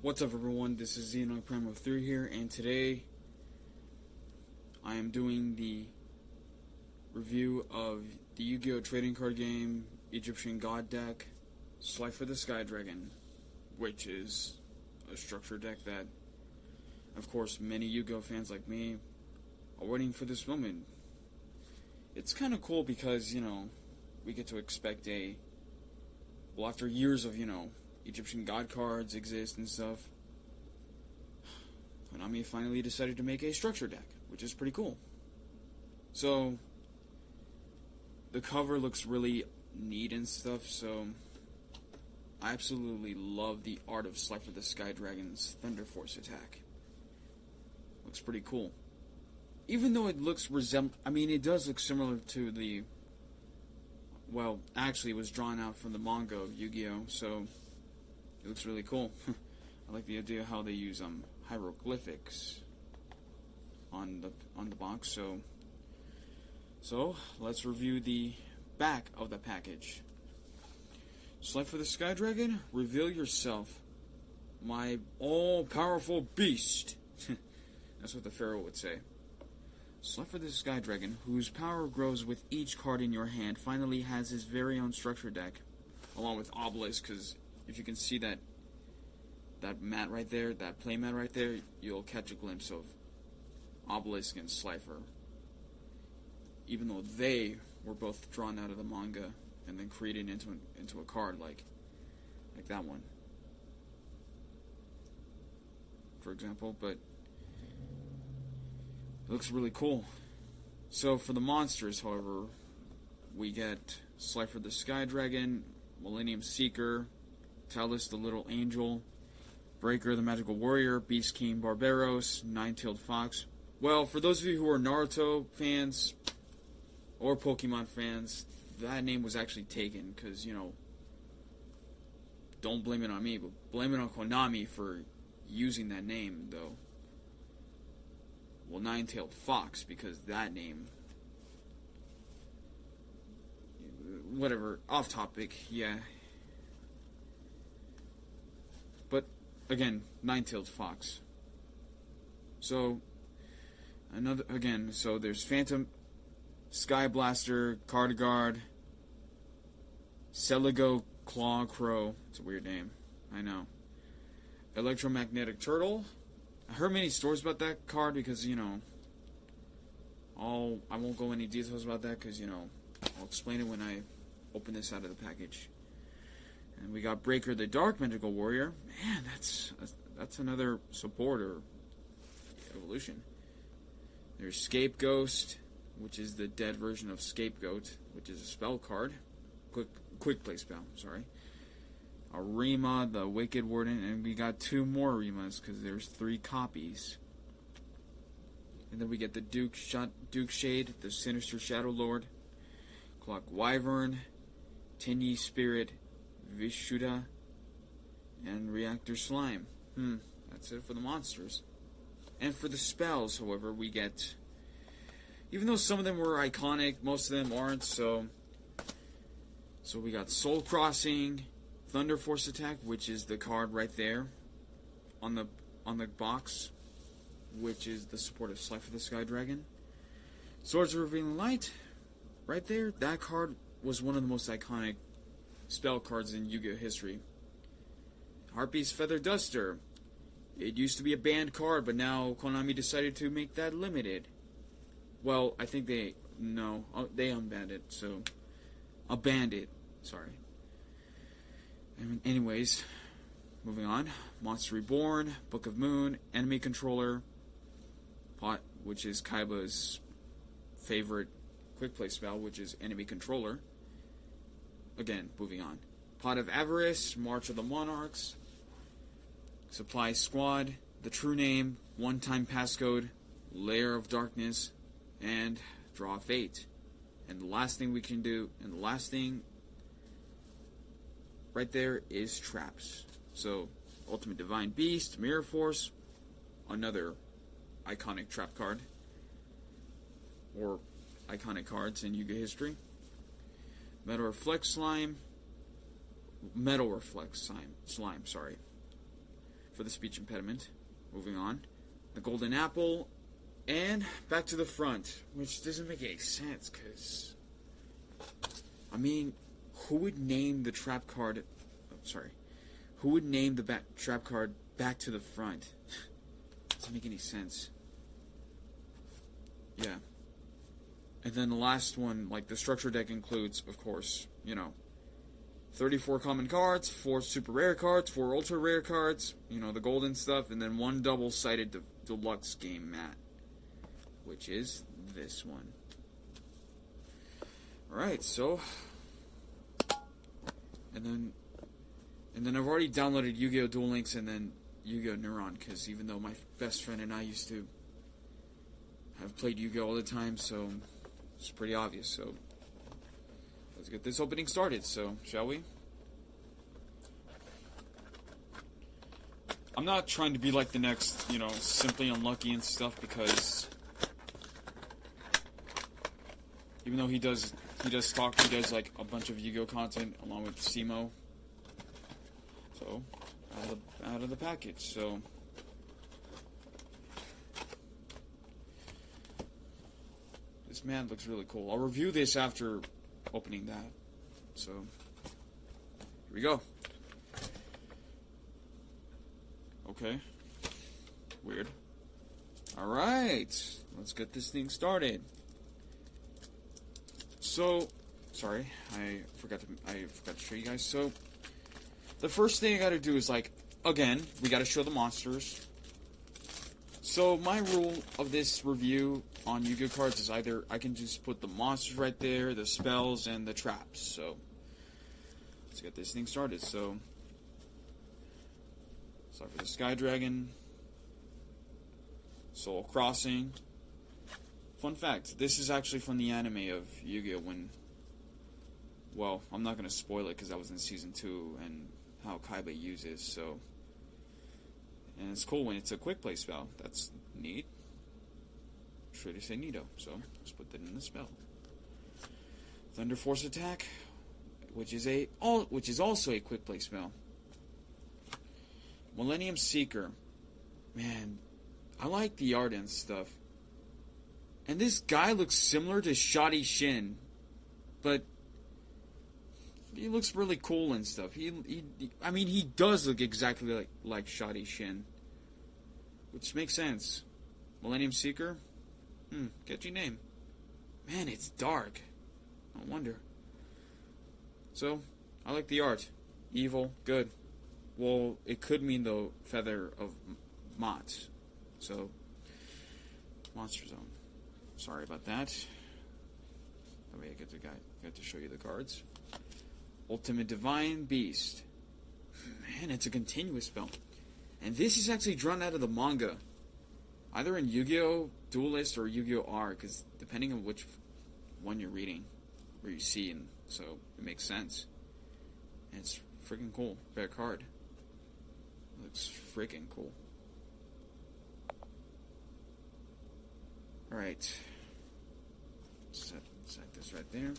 What's up, everyone? This is Xenon Prime 3 here, and today I am doing the review of the Yu-Gi-Oh! Trading card game Egyptian God deck, Slifer the Sky Dragon, which is a structure deck that, of course, many Yu-Gi-Oh! Fans like me are waiting for this moment. It's kind of cool because, we get to expect after years of, Egyptian God cards exist and stuff, Konami finally decided to make a structure deck, which is pretty cool. So, the cover looks really neat and stuff, so I absolutely love the art of Slifer the Sky Dragon's Thunder Force attack. Looks pretty cool. Even though it looks it does look similar to the, actually it was drawn out from the manga of Yu-Gi-Oh! So it looks really cool. I like the idea how they use hieroglyphics on the box. So let's review the back of the package. Slifer the Sky Dragon, reveal yourself, my all-powerful beast. That's what the Pharaoh would say. Slifer the Sky Dragon, whose power grows with each card in your hand, finally has his very own structure deck, along with Obelisk, because if you can see that mat right there, that play mat right there, you'll catch a glimpse of Obelisk and Slifer. Even though they were both drawn out of the manga and then created into a card like that one, for example, but it looks really cool. So for the monsters, however, we get Slifer the Sky Dragon, Millennium Seeker, Talus the Little Angel, Breaker the Magical Warrior, Beast King Barbaros, Nine-Tailed Fox. Well, for those of you who are Naruto fans or Pokemon fans, that name was actually taken because, don't blame it on me, but blame it on Konami for using that name, though. Well, Nine-Tailed Fox, because that name... Whatever, off topic, yeah. But, again, Nine-Tailed Fox. So, so there's Phantom, SKYBLASTER, Guard, CALIGO, Claw Crow. It's a weird name, I know. Electromagnetic Turtle. I heard many stories about that card because, I won't go into details about that because, I'll explain it when I open this out of the package. And we got Breaker the Dark Magical Warrior. Man, that's another support or evolution. There's Scapegoat, which is the dead version of Scapegoat, which is a spell card. Quick play spell, sorry. Arima, the Wicked Warden, and we got two more Arimas because there's 3 copies. And then we get the Duke Shade, the Sinister Shadow Lord, Clock Wyvern, Tinny Spirit, Vishuddha, and Reactor Slime. That's it for the monsters. And for the spells, however, we get, even though some of them were iconic, most of them aren't. So we got Soul Crossing, Thunder Force Attack, which is the card right there on the box, which is the support of Slifer the Sky Dragon. Swords of Revealing Light, right there. That card was one of the most iconic spell cards in Yu-Gi-Oh! History. Harpy's Feather Duster. It used to be a banned card, but now Konami decided to make that limited. Well, I think they unbanned it, so... Banned it, sorry. Anyways, moving on. Monster Reborn, Book of Moon, Enemy Controller, Pot, which is Kaiba's favorite quick play spell, which is Enemy Controller. Again, moving on. Pot of Avarice, March of the Monarchs, Supply Squad, The True Name, One-Time Passcode, Lair of Darkness, and Draw Fate. And the last thing we can do, and the last thing right there is traps. So, Ultimate Divine Beast, Mirror Force, another iconic trap card, or iconic cards in Yu-Gi-Oh! History. Metal Reflect Slime, for the speech impediment. Moving on. The golden apple. And back to the front, which doesn't make any sense, because, I mean, who would name the trap card, who would name the trap card back to the front? Doesn't make any sense. Yeah. And then the last one, like, the structure deck includes, of course, 34 common cards, 4 super rare cards, 4 ultra rare cards, the golden stuff, and then 1 double-sided deluxe game mat, which is this one. Alright, so, and then I've already downloaded Yu-Gi-Oh! Duel Links and then Yu-Gi-Oh! Neuron, because even though my best friend and I used to have played Yu-Gi-Oh! All the time, so it's pretty obvious. So let's get this opening started, so shall we? I'm not trying to be like the next, Simply Unlucky and stuff, because even though he does like a bunch of Yu-Gi-Oh! Content along with Simo. So, out of the package, so. This man looks really cool. I'll review this after opening that. So, here we go. Okay. Weird. Alright. Let's get this thing started. So, sorry, I forgot to show you guys. So, the first thing I gotta do is, again, we gotta show the monsters. So, my rule of this review on Yu-Gi-Oh! Cards is either I can just put the monsters right there, the spells, and the traps. So, let's get this thing started. So, sorry for the Sky Dragon, Soul Crossing. Fun fact, this is actually from the anime of Yu-Gi-Oh! Well, I'm not going to spoil it because that was in Season 2 and how Kaiba uses, so. And it's cool when it's a quick play spell. That's neat. Should I say neato? So, let's put that in the spell. Thunder Force Attack, which is also a quick play spell. Millennium Seeker. Man, I like the art and stuff. And this guy looks similar to Shoddy Shin, but he looks really cool and stuff. I mean, he does look exactly like Shoddy Shin, which makes sense. Millennium Seeker? Catchy name. Man, it's dark. No wonder. So, I like the art. Evil, good. Well, it could mean the feather of Mott. So, Monster Zone. Sorry about that. That way I get to show you the cards. Ultimate Divine Beast. Man, it's a continuous spell. And this is actually drawn out of the manga. Either in Yu-Gi-Oh! Duelist or Yu-Gi-Oh! R, because depending on which one you're reading, or you see, and so it makes sense. And it's freaking cool. Rare card. Looks freaking cool. Alright. Set this right there.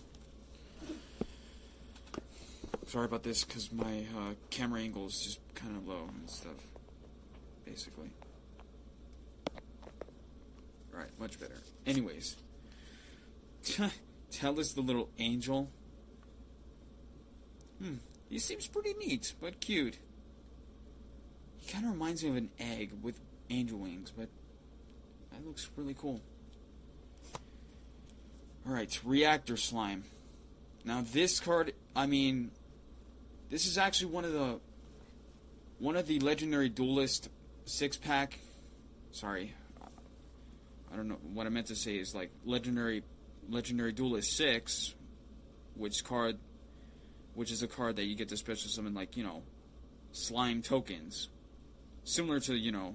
Sorry about this, because my camera angle is just kind of low and stuff. Basically. Alright, much better. Anyways. Tell us the little angel. He seems pretty neat, but cute. He kind of reminds me of an egg with angel wings, but that looks really cool. Alright, Reactor Slime. Now this card, I mean, this is actually one of the Legendary Duelist 6-pack. Sorry, I don't know what I meant to say is like Legendary Duelist 6, which is a card that you get to special summon, like, slime tokens, similar to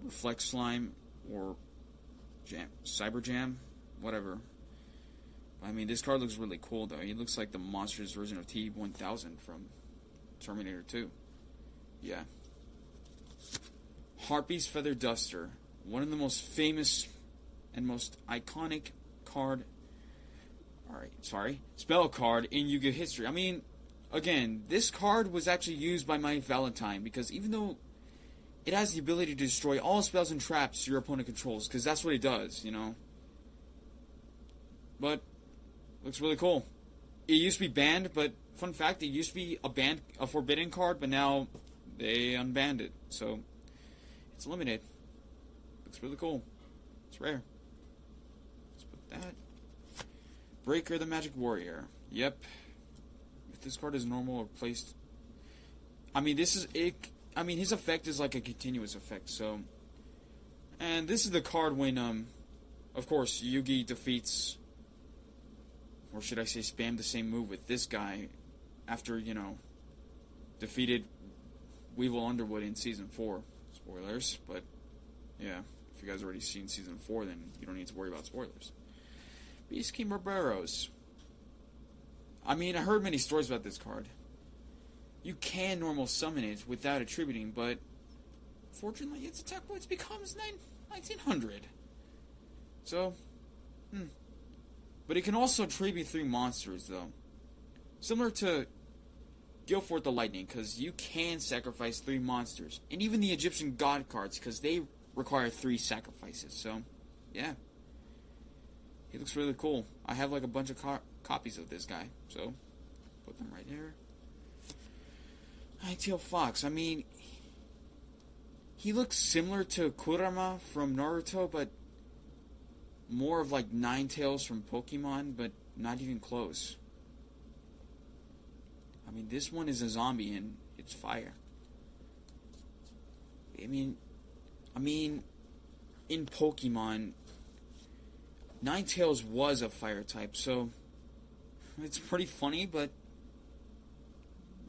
Reflect Slime or Cyber Jam. Whatever. I mean, this card looks really cool, though. He looks like the monstrous version of T-1000 from Terminator 2. Yeah. Harpy's Feather Duster. One of the most famous and most iconic spell card in Yu-Gi-Oh! History. I mean, again, this card was actually used by my Valentine, because even though it has the ability to destroy all spells and traps your opponent controls, because that's what it does, you know. But looks really cool. It used to be banned, but fun fact, it used to be a forbidden card, but now they unbanned it, so it's limited. Looks really cool. It's rare. Let's put that. Breaker the Magic Warrior. Yep. If this card is normal or placed, I mean, this is it. I mean, his effect is like a continuous effect. So, and this is the card when, of course, Yugi defeats, or should I say, spam the same move with this guy after, you know, defeated Weevil Underwood in Season 4. Spoilers, but yeah, if you guys already seen Season 4, then you don't need to worry about spoilers. Beast King Barbaros. I mean, I heard many stories about this card. You can normal summon it without attributing, but fortunately its attack points becomes 1900. So, But it can also attribute 3 monsters, though. Similar to Guilford the Lightning, because you can sacrifice 3 monsters. And even the Egyptian God cards, because they require 3 sacrifices. So, yeah. He looks really cool. I have like a bunch of copies of this guy, so put them right there. Nine-Tailed Fox. I mean, he looks similar to Kurama from Naruto, but more of like Ninetales from Pokemon, but not even close. I mean, this one is a zombie and it's fire. I mean, in Pokemon, Ninetales was a fire type, so it's pretty funny, but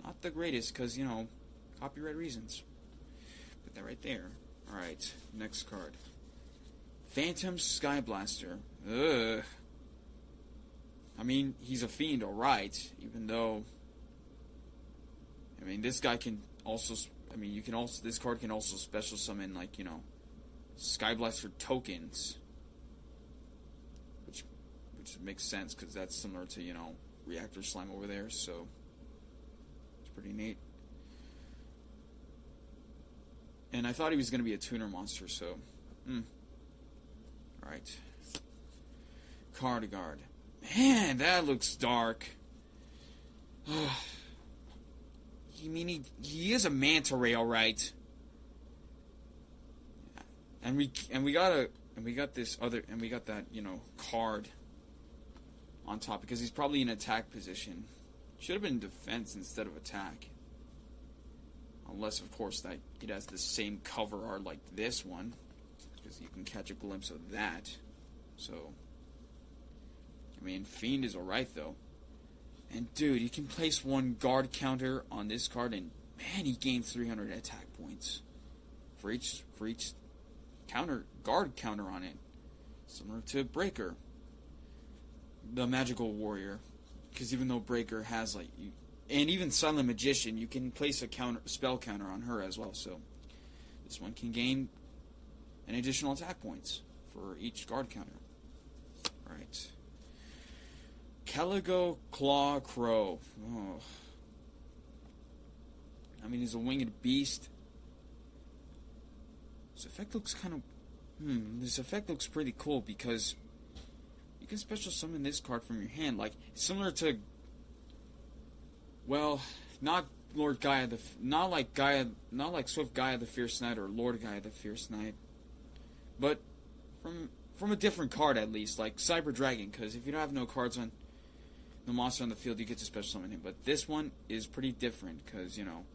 not the greatest, because, you know, copyright reasons. Put that right there. Alright, next card. Phantom SKYBLASTer. Ugh. I mean, he's a fiend, alright, even though, I mean, this guy can also, I mean, this card can also special summon, like, you know, SKYBLASTer tokens. Which makes sense, because that's similar to, you know, Reactor Slime over there, so it's pretty neat. And I thought he was going to be a tuner monster, so, Alright. Cardigard. Man, that looks dark. I mean, he is a manta ray, alright. And we got that, you know, card on top, because he's probably in attack position. Should have been defense instead of attack. Unless, of course, that it has the same cover art like this one, because you can catch a glimpse of that. So, I mean, Fiend is alright, though. And, dude, you can place 1 guard counter on this card, and, man, he gains 300 attack points for each guard counter on it. Similar to Breaker, the Magical Warrior, because even though Breaker has, like, and even Silent Magician, you can place a spell counter on her as well, so this one can gain an additional attack points for each guard counter. Alright. Caligo Claw Crow. Oh. I mean, he's a winged beast. This effect looks kind of... This effect looks pretty cool, because you can special summon this card from your hand, like, similar to... Well, not Lord Gaia not like Swift Gaia the Fierce Knight or Lord Gaia the Fierce Knight, but from a different card at least, like Cyber Dragon, because if you don't have no cards on the monster on the field, you get to special summon him. But this one is pretty different, because, you know,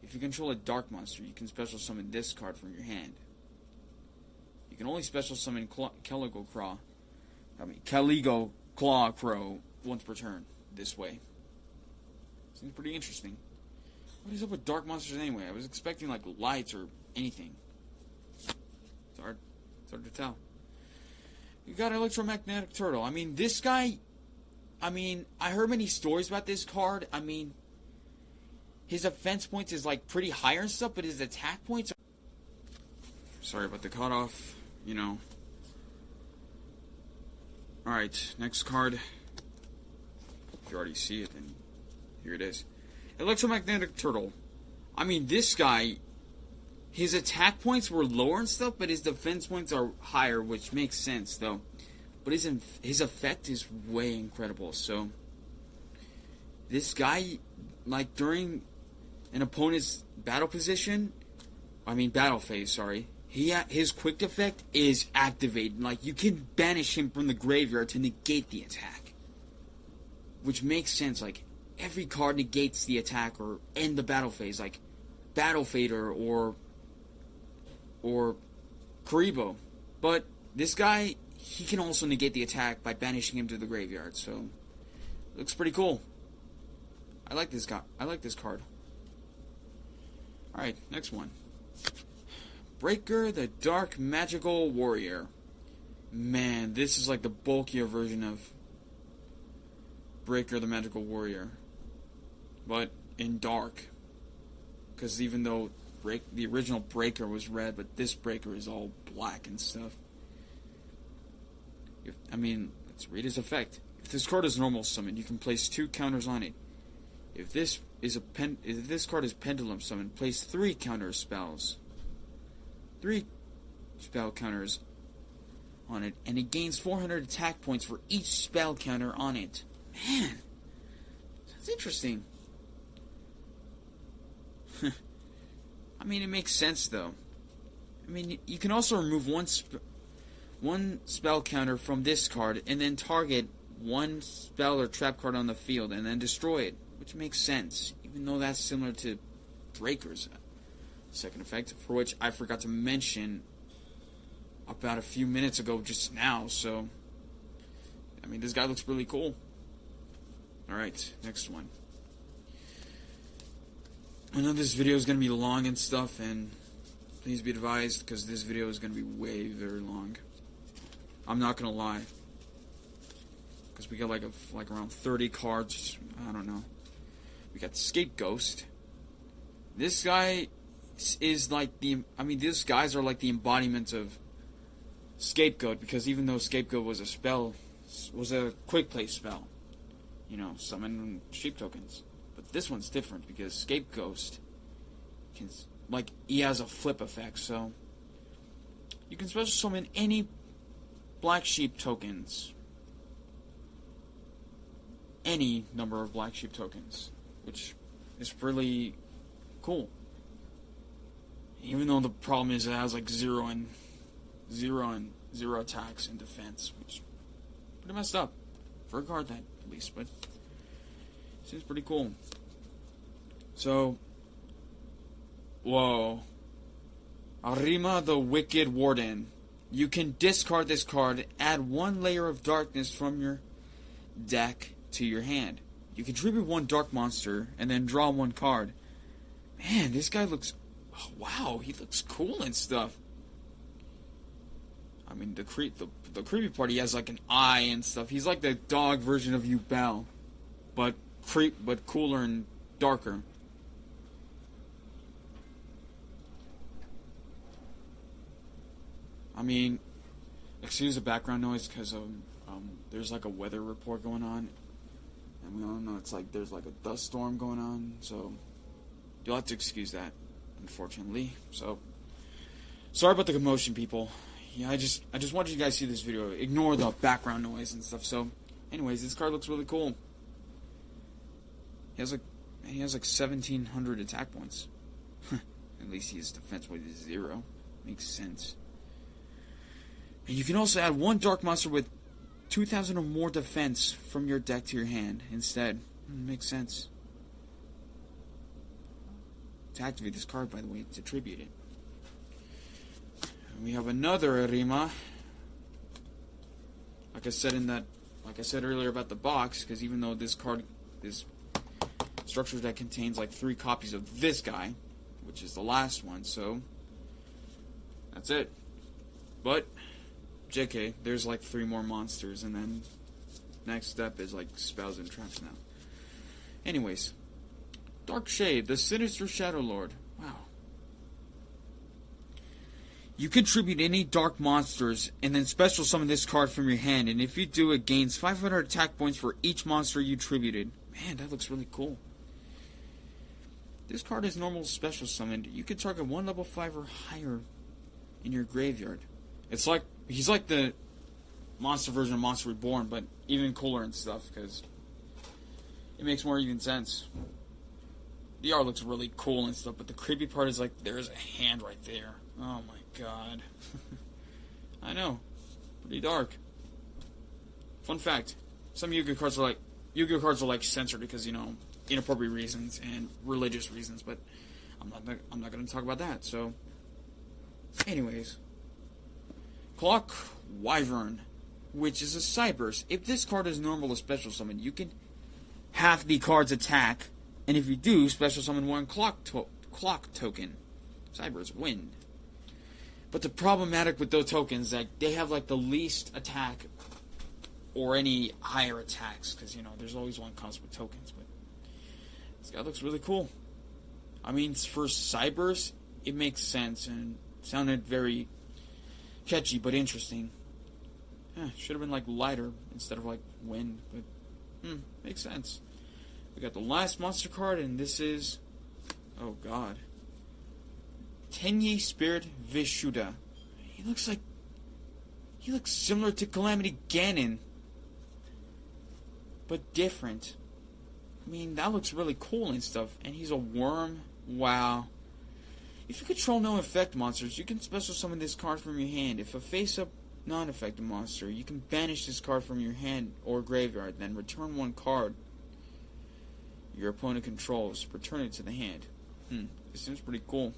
if you control a dark monster, you can special summon this card from your hand. You can only special summon Caligo Claw Crow once per turn this way. Seems pretty interesting. What is up with dark monsters anyway? I was expecting like lights or anything. It's hard to tell. You got Electromagnetic Turtle. I mean, this guy, I mean, I heard many stories about this card. I mean, his offense points is like pretty higher and stuff, but his attack points are... Sorry about the cutoff, you know. Alright, next card. If you already see it, then here it is. Electromagnetic Turtle. I mean, this guy, his attack points were lower and stuff, but his defense points are higher, which makes sense, though. But his effect is way incredible, so... This guy, like, during an opponent's battle phase, sorry, his quick effect is activated. Like, you can banish him from the graveyard to negate the attack. Which makes sense, like, every card negates the attack or end the battle phase, like Battle Fader or Karibo. But this guy, he can also negate the attack by banishing him to the graveyard, so looks pretty cool. I like this guy. I like this card. Alright, next one. Breaker, the Dark Magical Warrior. Man, this is like the bulkier version of Breaker, the Magical Warrior. But in dark. Because even though the original Breaker was red, but this Breaker is all black and stuff. Let's read his effect. If this card is normal summon, you can place 2 counters on it. If this card is Pendulum Summon, place 3 counter spells. 3 spell counters on it, and it gains 400 attack points for each spell counter on it. Man, that's interesting. It makes sense though. You can also remove one spell counter from this card, and then target one spell or trap card on the field, and then destroy it. Which makes sense, even though that's similar to Breaker's second effect, for which I forgot to mention about a few minutes ago just now, so... this guy looks really cool. Alright, next one. I know this video is going to be long and stuff, and please be advised, because this video is going to be very long. I'm not going to lie. Because we got like around 30 cards, I don't know. We got Scapegoat. This guy is like these guys are like the embodiment of Scapegoat, because even though Scapegoat was a quick play spell, summon sheep tokens. But this one's different because Scapegoat he has a flip effect, so you can special summon any black sheep tokens. Any number of black sheep tokens, which is really cool. Even though the problem is it has like 0 attacks and defense, which is pretty messed up for a card that, at least, but seems pretty cool. So, whoa, Arima the Wicked Warden. You can discard this card, add 1 layer of darkness from your deck to your hand. You contribute 1 dark monster and then draw 1 card. Man, this guy looks... wow, he looks cool and stuff. The creepy part, he has like an eye and stuff. He's like the dog version of Yubel, but cooler and darker. Excuse the background noise because there's like a weather report going on. And we all know there's like a dust storm going on, so you'll have to excuse that, unfortunately. So, sorry about the commotion, people. Yeah, I just wanted you guys to see this video. Ignore the background noise and stuff. So, anyways, this card looks really cool. He has like 1,700 attack points. At least his defense weight is 0. Makes sense. And you can also add 1 dark monster with 2,000 or more defense from your deck to your hand instead. Makes sense. To activate this card, by the way, to tribute it. And we have another Arima. Like I said earlier about the box, because even though this card, this structure deck contains like 3 copies of this guy, which is the last one, so that's it. But JK, there's like 3 more monsters, and then next step is like spells and traps now. Anyways, Dark Shade, the Sinister Shadow Lord. Wow. You contribute any dark monsters, and then special summon this card from your hand, and if you do, it gains 500 attack points for each monster you tributed. Man, that looks really cool. this card is normal special summoned. You can target one level 5 or higher in your graveyard. It's like, he's like the monster version of Monster Reborn, but even cooler and stuff, because it makes more even sense. The art looks really cool and stuff, but the creepy part is like, there's a hand right there. Oh my god. I know. Pretty dark. Fun fact, some Yu-Gi-Oh cards are like censored because, you know, inappropriate reasons and religious reasons, but I'm not going to talk about that. So anyways, Clock Wyvern, which is a Cyberse. If this card is normal or special summon, you can have the card's attack, and if you do, special summon one clock token. Cyberse win. But the problematic with those tokens is that they have like the least attack or any higher attacks, because, you know, there's always one comes with tokens. But this guy looks really cool. I mean, for Cyberse, it makes sense and sounded very catchy but interesting. Should have been like lighter instead of like wind, but makes sense. We got the last monster card, and this is, oh god, Tenye Spirit Vishuddha. He looks similar to Calamity Ganon, but different. I mean, that looks really cool and stuff. And he's a worm. Wow. If you control no effect monsters, you can special summon this card from your hand. If a face-up non-effective monster, you can banish this card from your hand or graveyard, then return one card your opponent controls. Return it to the hand. This seems pretty cool.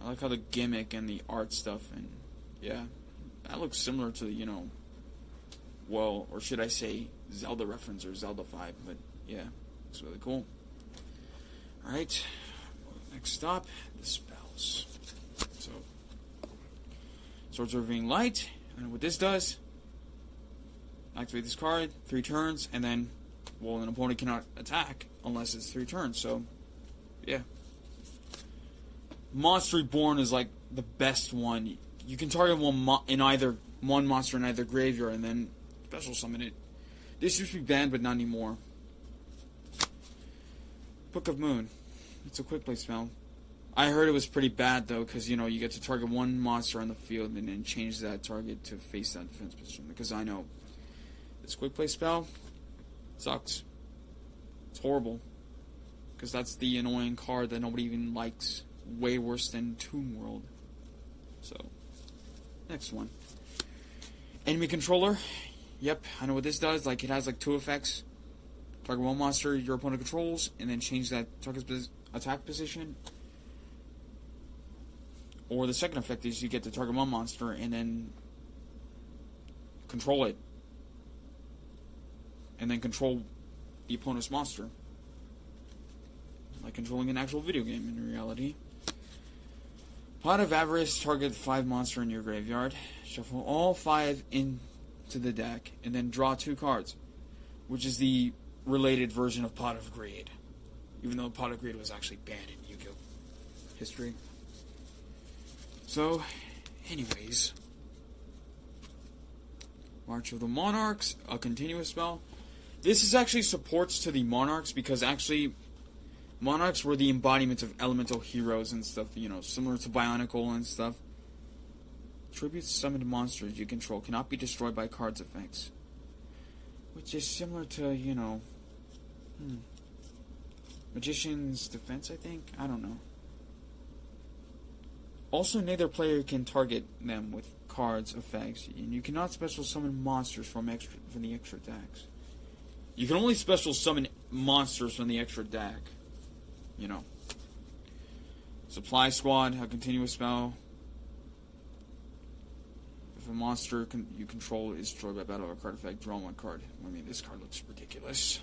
I like how the gimmick and the art stuff, and yeah, that looks similar to, you know, well, or should I say Zelda reference or Zelda 5, but yeah, it's really cool. Alright, next stop, the spells. So, Swords of Ravine Light, and what this does, activate this card, 3 turns, and then, well, an opponent cannot attack unless it's 3 turns, so, yeah. Monster Reborn is like the best one. You can target one monster in either graveyard and then special summon it. This used to be banned, but not anymore. Book of Moon. It's a quick play spell. I heard it was pretty bad though, because, you know, you get to target one monster on the field and then change that target to face that defense position. Because I know this quick play spell sucks. It's horrible. Because that's the annoying card that nobody even likes. Way worse than Toon World. So, next one. Enemy Controller. Yep, I know what this does. Like, it has like 2 effects. Target one monster your opponent controls, and then change that target's attack position. Or the second effect is you get to target one monster and then control it. And then control the opponent's monster. Like controlling an actual video game in reality. Pot of Avarice, target 5 monster in your graveyard. Shuffle all 5 into the deck, and then draw 2 cards, which is the related version of Pot of Greed. Even though Pot of Greed was actually banned in Yu-Gi-Oh! History. So, anyways. March of the Monarchs, a continuous spell. This is actually supports to the Monarchs, because actually Monarchs were the embodiment of elemental heroes and stuff, you know, similar to Bionicle and stuff. Tributes summoned monsters you control cannot be destroyed by cards effects. Which is similar to, you know, Magician's Defense, I think? I don't know. Also, neither player can target them with cards effects, and you cannot special summon monsters from the extra decks. You can only special summon monsters from the extra deck. You know. Supply Squad, a continuous spell. If a monster you control is destroyed by battle or card effect, draw 1 card. I mean, this card looks ridiculous.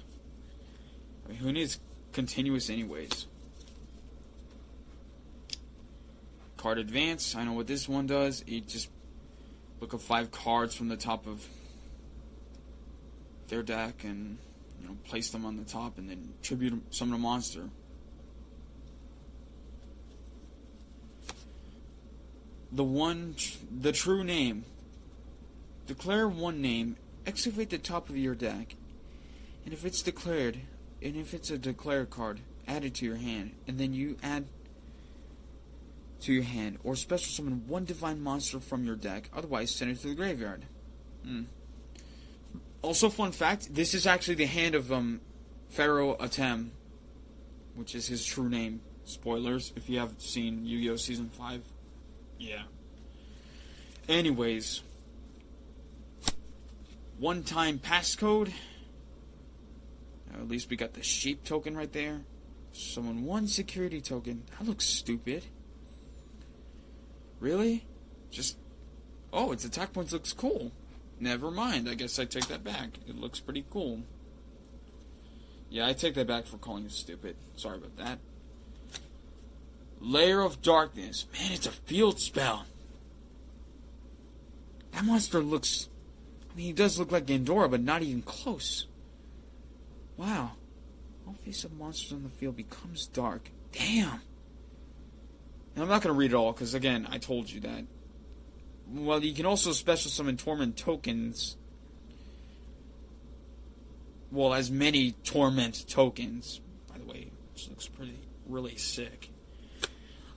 I mean, who needs continuous anyways? Card Advance, I know what this one does. It just look up 5 cards from the top of their deck and, you know, place them on the top and then tribute summon a monster. The true name. Declare 1 name, excavate the top of your deck, and if it's a declared card, added to your hand, and then you add to your hand, or special summon one divine monster from your deck, otherwise send it to the graveyard. Also, fun fact, this is actually the hand of Pharaoh Atem, which is his true name. Spoilers, if you haven't seen Yu-Gi-Oh! Season 5. Yeah. Anyways, one-time passcode. At least we got the sheep token right there. Summon one security token. That looks stupid. Really? Just... Oh, its attack points looks cool. Never mind, I guess I take that back. It looks pretty cool. Yeah, I take that back for calling it stupid. Sorry about that. Layer of Darkness. Man, it's a field spell. That monster looks... I mean, he does look like Gandora, but not even close. Wow. All face-up monsters on the field becomes dark. Damn. Now, I'm not going to read it all, because, again, I told you that. Well, you can also special summon Torment tokens. Well, as many Torment tokens, by the way, which looks really sick.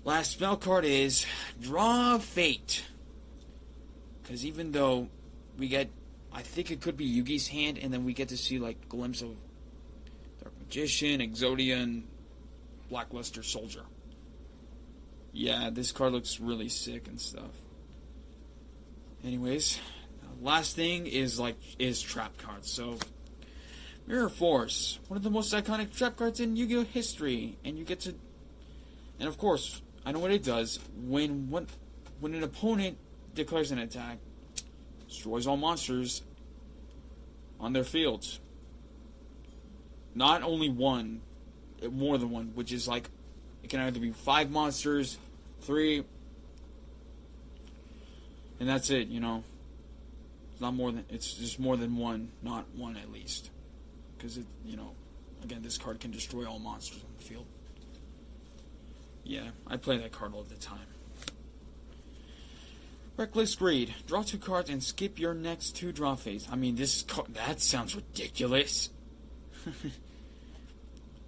Last spell card is Draw Fate. Because even though we get, I think it could be Yugi's hand, and then we get to see, like, a glimpse of Dark Magician, Exodia, and Blackluster Soldier. Yeah, this card looks really sick and stuff. Anyways, last thing is trap cards. So, Mirror Force, one of the most iconic trap cards in Yu-Gi-Oh! History, and you get to, and of course, I know what it does. When an opponent declares an attack, destroys all monsters on their fields. Not only one, more than one, which is like, it can either be 5 monsters, 3, and that's it, you know. It's not more than, it's just more than one, not one at least. Because it, you know, again, this card can destroy all monsters on the field. Yeah, I play that card all the time. Reckless Greed. Draw 2 cards and skip your next 2 draw phase. I mean, that sounds ridiculous. I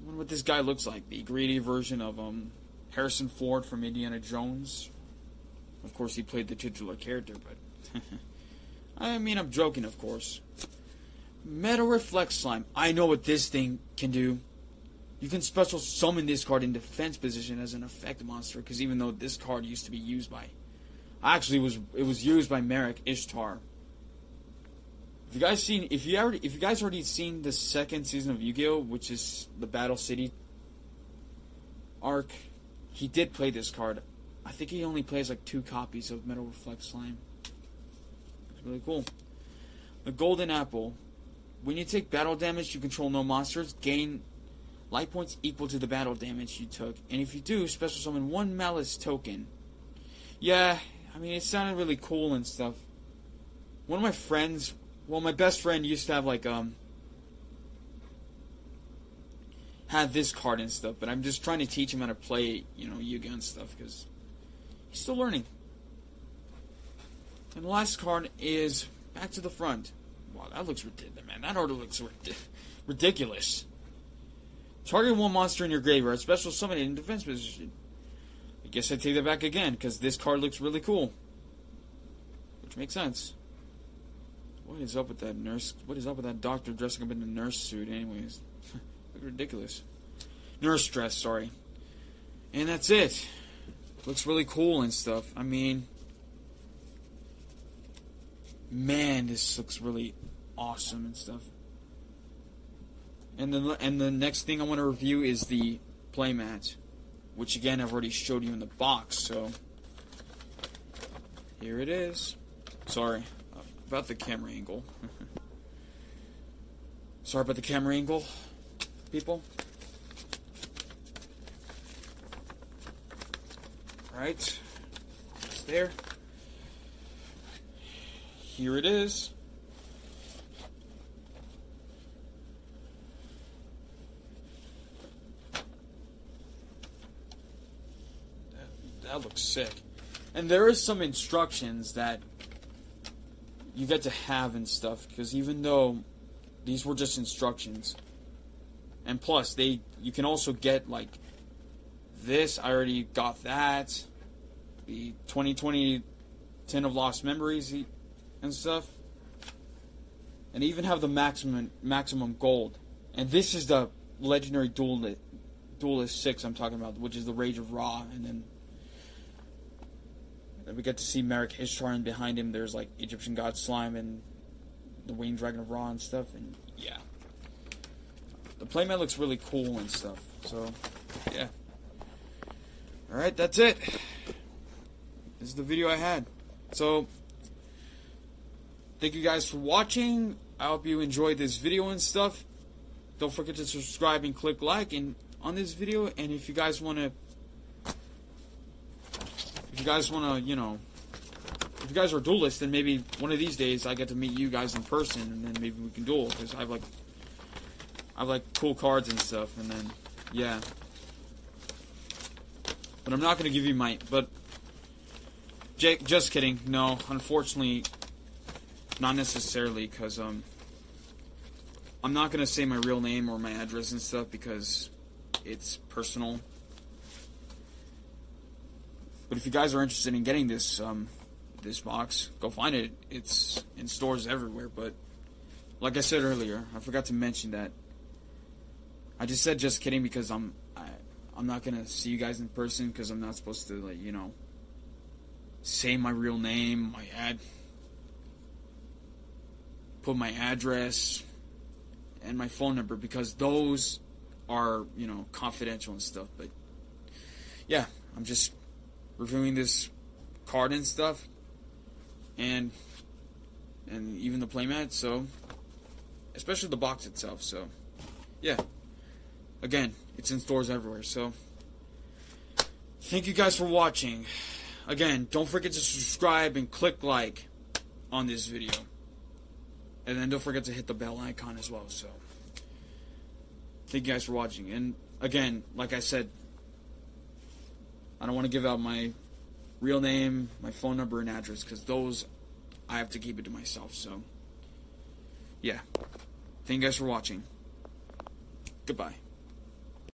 wonder what this guy looks like. The greedy version of Harrison Ford from Indiana Jones. Of course, he played the titular character, but... I mean, I'm joking, of course. Meta Reflect Slime. I know what this thing can do. You can special summon this card in defense position as an effect monster, because even though this card used to be used by... Actually, it was used by Merrick Ishtar. If you guys already seen the 2nd season of Yu-Gi-Oh!, which is the Battle City arc, he did play this card. I think he only plays like 2 copies of Metal Reflect Slime. It's really cool. The Golden Apple. When you take battle damage, you control no monsters. Gain life points equal to the battle damage you took. And if you do, special summon 1 Malice token. Yeah, I mean, it sounded really cool and stuff. One of my friends, well, my best friend used to have, like, had this card and stuff, but I'm just trying to teach him how to play, you know, Yu-Gi-Oh! And stuff, because he's still learning. And the last card is Back to the Front. Wow, that looks ridiculous, man. That order looks ridiculous. Target 1 monster in your graveyard, special summon it in defense position. I guess I take that back again, because this card looks really cool. Which makes sense. What is up with that nurse? What is up with that doctor dressing up in a nurse suit, anyways? Look ridiculous. Nurse dress, sorry. And that's it. Looks really cool and stuff. I mean... Man, this looks really awesome and stuff. And the next thing I want to review is the playmat, which again I've already showed you in the box. So here it is. Sorry about the camera angle. Sorry about the camera angle, people. All right, it's there. Here it is. That looks sick. And there is some instructions that you get to have and stuff, because even though these were just instructions, and plus you you can also get like this. I already got that. The 2020 Tin of Lost Memories and stuff. And they even have the maximum gold. And this is the legendary Duelist 6 I'm talking about, which is the Rage of Ra. And then we get to see Merrick Ishtar, and behind him there's like Egyptian God Slime and the Winged Dragon of Ra and stuff. And yeah, the playmat looks really cool and stuff. So yeah. Alright, that's it. This is the video I had. So thank you guys for watching. I hope you enjoyed this video and stuff. Don't forget to subscribe and click like on this video. And if you guys wanna you know, if you guys are duelists, then maybe one of these days I get to meet you guys in person, and then maybe we can duel, because I have like cool cards and stuff. And then yeah, but I'm not gonna give you my. But Jake, just kidding. No, unfortunately, not necessarily, because I'm not gonna say my real name or my address and stuff because it's personal. But if you guys are interested in getting this this box, go find it. It's in stores everywhere. But like I said earlier, I forgot to mention that. I just said just kidding because I'm not gonna see you guys in person, because I'm not supposed to, like, you know, say my real name, put my address and my phone number, because those are, you know, confidential and stuff. But yeah, I'm just reviewing this card and stuff, and even the playmat, so especially the box itself. So yeah, again, it's in stores everywhere. So thank you guys for watching. Again, don't forget to subscribe and click like on this video, and then don't forget to hit the bell icon as well. So thank you guys for watching. And again, like I said, I don't want to give out my real name, my phone number, and address, because those I have to keep it to myself. So yeah, thank you guys for watching. Goodbye.